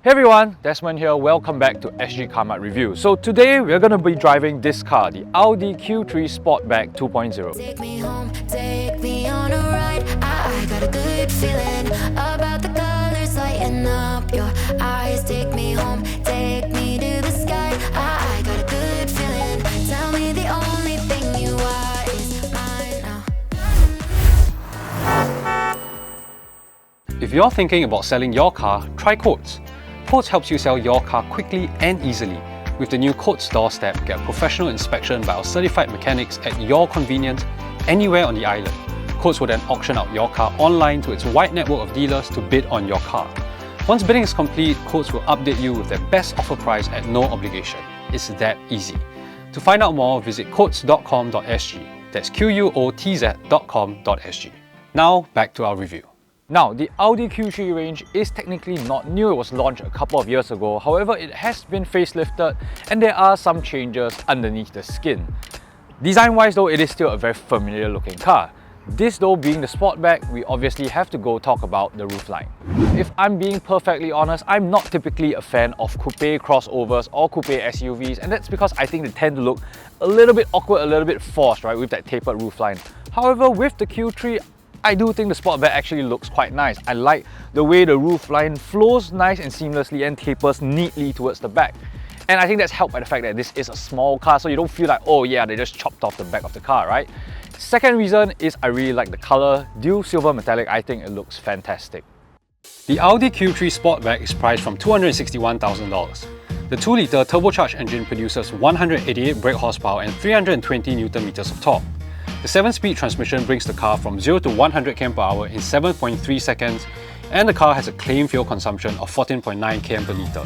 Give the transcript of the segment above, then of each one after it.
Hey everyone, Desmond here. Welcome back to Sgcarmart Review. So today we're going to be driving this car, the Audi Q3 Sportback 2.0. Take me home, take me on a ride. I got a good feeling about the colors lighting up your eyes. Take me home, take me to the sky. I got a good feeling. Tell me the only thing you are is mine now. If you're thinking about selling your car, try Quotz. Quotz helps you sell your car quickly and easily. With the new Quotz doorstep, get professional inspection by our certified mechanics at your convenience, anywhere on the island. Quotz will then auction out your car online to its wide network of dealers to bid on your car. Once bidding is complete, Quotz will update you with their best offer price at no obligation. It's that easy. To find out more, visit quotz.com.sg. That's quotz.com.sg. Now, back to our review. Now, the Audi Q3 range is technically not new. It was launched a couple of years ago. However, it has been facelifted and there are some changes underneath the skin. Design-wise though, it is still a very familiar looking car. This though being the Sportback, we obviously have to go talk about the roofline. If I'm being perfectly honest, I'm not typically a fan of coupe crossovers or coupe SUVs, and that's because I think they tend to look a little bit awkward, a little bit forced, right, with that tapered roofline. However, with the Q3, I do think the Sportback actually looks quite nice. I like the way the roofline flows nice and seamlessly and tapers neatly towards the back. And I think that's helped by the fact that this is a small car, so you don't feel like, oh yeah, they just chopped off the back of the car, right? Second reason is I really like the colour. Dual silver metallic, I think it looks fantastic. The Audi Q3 Sportback is priced from $261,000. The 2-litre turbocharged engine produces 188 brake horsepower and 320 Nm of torque. The 7-speed transmission brings the car from 0 to 100 km/h in 7.3 seconds, and the car has a claimed fuel consumption of 14.9 km per litre.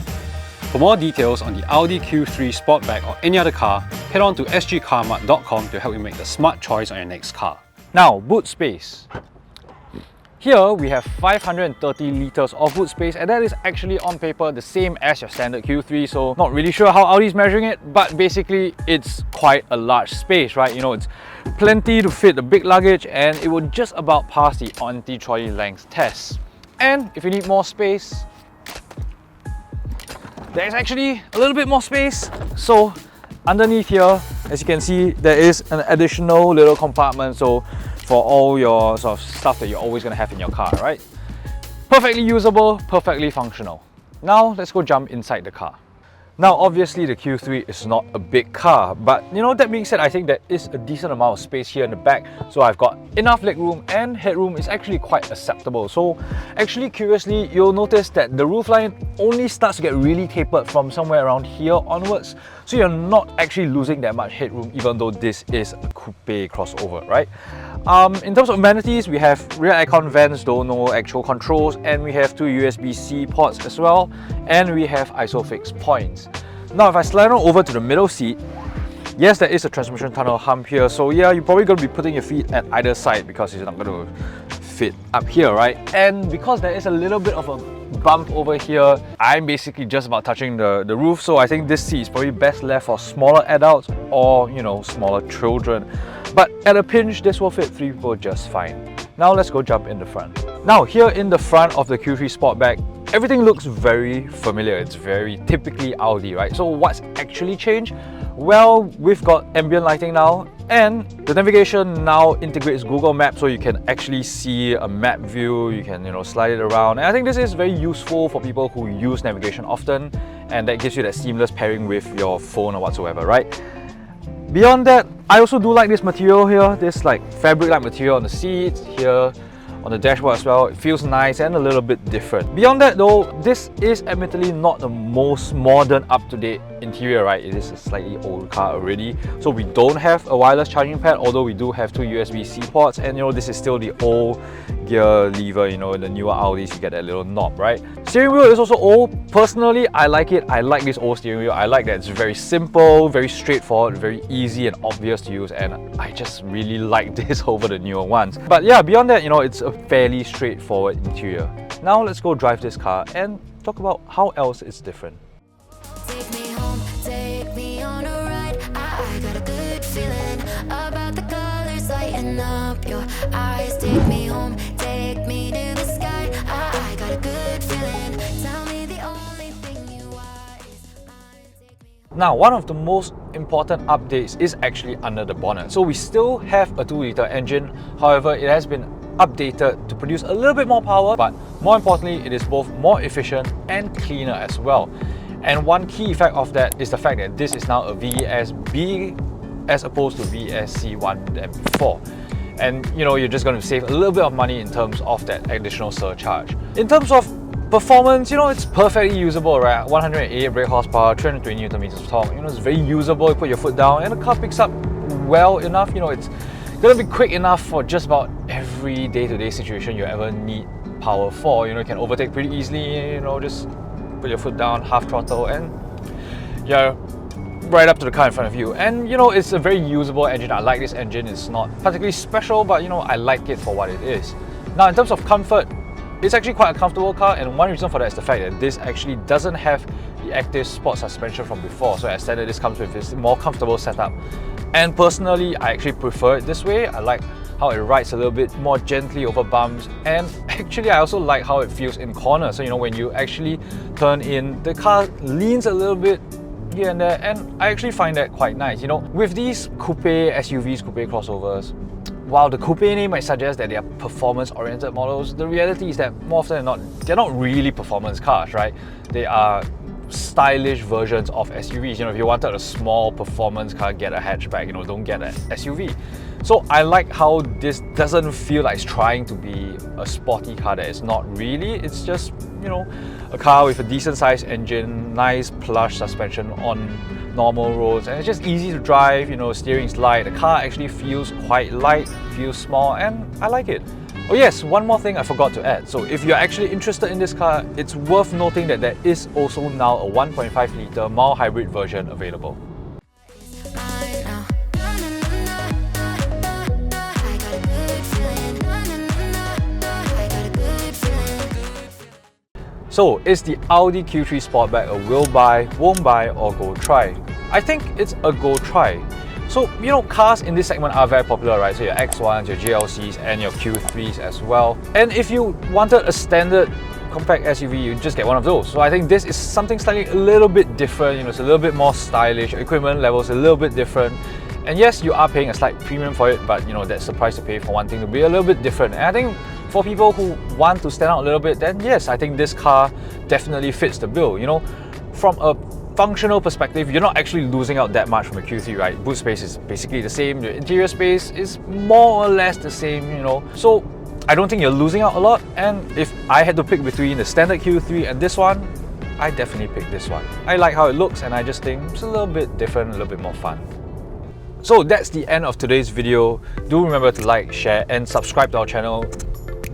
For more details on the Audi Q3 Sportback or any other car, head on to sgcarmart.com to help you make the smart choice on your next car. Now, boot space. Here we have 530 litres of boot space, and that is actually on paper the same as your standard Q3, so not really sure how Audi's measuring it, but basically it's quite a large space, right? You know, it's plenty to fit the big luggage and it will just about pass the anti-trolley length test. And if you need more space, there's actually a little bit more space. So underneath here, as you can see, there is an additional little compartment, so for all your sort of stuff that you're always going to have in your car, right? Perfectly usable, perfectly functional. Now let's go jump inside the car. Now obviously the Q3 is not a big car, but you know, that being said, I think there is a decent amount of space here in the back, so I've got enough legroom and headroom is actually quite acceptable. So actually, curiously, you'll notice that the roofline only starts to get really tapered from somewhere around here onwards, so you're not actually losing that much headroom even though this is a coupe crossover, right? In terms of amenities, we have rear aircon vents, though no actual controls, and we have 2 USB-C ports as well, and we have ISOFIX points. Now if I slide on over to the middle seat, yes, there is a transmission tunnel hump here, so yeah, you're probably going to be putting your feet at either side because it's not going to fit up here, right? And because there is a little bit of a bump over here, I'm basically just about touching the roof, so I think this seat is probably best left for smaller adults or, you know, smaller children. But at a pinch, this will fit 3 people just fine. Now let's go jump in the front. Now here in the front of the Q3 Sportback, everything looks very familiar. It's very typically Audi, right? So what's actually changed? Well, we've got ambient lighting now, and the navigation now integrates Google Maps, so you can actually see a map view, you can, you know, slide it around. And I think this is very useful for people who use navigation often, and that gives you that seamless pairing with your phone or whatsoever, right? Beyond that, I also do like this material here, this like fabric-like material on the seats, here on the dashboard as well. It feels nice and a little bit different. Beyond that though, this is admittedly not the most modern, up-to-date interior, right? It is a slightly old car already, so we don't have a wireless charging pad, although we do have 2 USB-C ports, and you know, this is still the old gear lever. You know, in the newer Audis you get that little knob, right? Steering wheel is also old. Personally, I like it. I like this old steering wheel. I like that it's very simple, very straightforward, very easy and obvious to use, and I just really like this over the newer ones. But yeah, beyond that, you know, it's a fairly straightforward interior. Now let's go drive this car and talk about how else it's different. Take me home, take me on a ride. I got a good feeling about the colors lighting up your eyes. Take me home, take me to the sky. I got a good feeling. Tell me the only Now, one of the most important updates is actually under the bonnet. So we still have a 2-litre engine, however, it has been updated to produce a little bit more power, but more importantly, it is both more efficient and cleaner as well. And one key effect of that is the fact that this is now a VSB as opposed to VSC1 than before. And you know, you're just going to save a little bit of money in terms of that additional surcharge. In terms of performance, you know, it's perfectly usable, right? 108 brake horsepower, 320 Newton meters of torque. You know, it's very usable. You put your foot down and the car picks up well enough. You know, it's going to be quick enough for just about every day-to-day situation you ever need power for. You know, you can overtake pretty easily, you know, just put your foot down, half throttle, and you're right up to the car in front of you. And you know, it's a very usable engine. I like this engine. It's not particularly special, but you know, I like it for what it is. Now, in terms of comfort, it's actually quite a comfortable car, and one reason for that is the fact that this actually doesn't have the active sport suspension from before. So as standard, this comes with this more comfortable setup. And personally, I actually prefer it this way. I like how it rides a little bit more gently over bumps, and actually I also like how it feels in corners. So you know, when you actually turn in, the car leans a little bit here and there, and I actually find that quite nice. You know, with these coupe SUVs, coupe crossovers, while the coupe name might suggest that they are performance-oriented models, the reality is that more often than not, they're not really performance cars, right? They are stylish versions of SUVs. You know, if you wanted a small performance car, get a hatchback, you know, don't get an SUV. So I like how this doesn't feel like it's trying to be a sporty car that it's not really. It's just, you know, a car with a decent sized engine, nice plush suspension on normal roads, and it's just easy to drive. You know, steering's light. The car actually feels quite light, feels small, and I like it. Oh yes, one more thing I forgot to add. So if you're actually interested in this car, it's worth noting that there is also now a 1.5-litre mild hybrid version available. So is the Audi Q3 Sportback a will buy, won't buy, or go try? I think it's a go try. So, you know, cars in this segment are very popular, right? So your X1s, your GLCs, and your Q3s as well. And if you wanted a standard compact SUV, you just get one of those. So I think this is something slightly a little bit different. You know, it's a little bit more stylish. Equipment levels a little bit different. And yes, you are paying a slight premium for it, but you know, that's the price to pay for one thing to be a little bit different. And I think for people who want to stand out a little bit, then yes, I think this car definitely fits the bill. You know, from a functional perspective, you're not actually losing out that much from a Q3, right? Boot space is basically the same, the interior space is more or less the same, you know. So I don't think you're losing out a lot, and if I had to pick between the standard Q3 and this one, I definitely pick this one. I like how it looks, and I just think it's a little bit different, a little bit more fun. So that's the end of today's video. Do remember to like, share, and subscribe to our channel.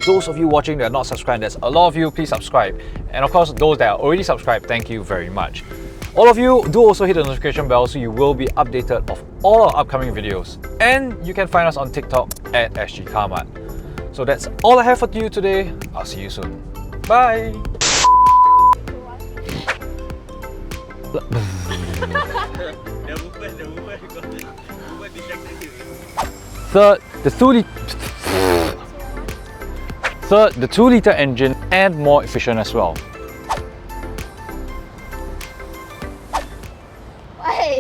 Those of you watching that are not subscribed, there's a lot of you, please subscribe. And of course, those that are already subscribed, thank you very much. All of you, do also hit the notification bell so you will be updated of all our upcoming videos. And you can find us on TikTok at Sgcarmart. So that's all I have for you today. I'll see you soon. Bye! Third, the 2-litre engine, and more efficient as well.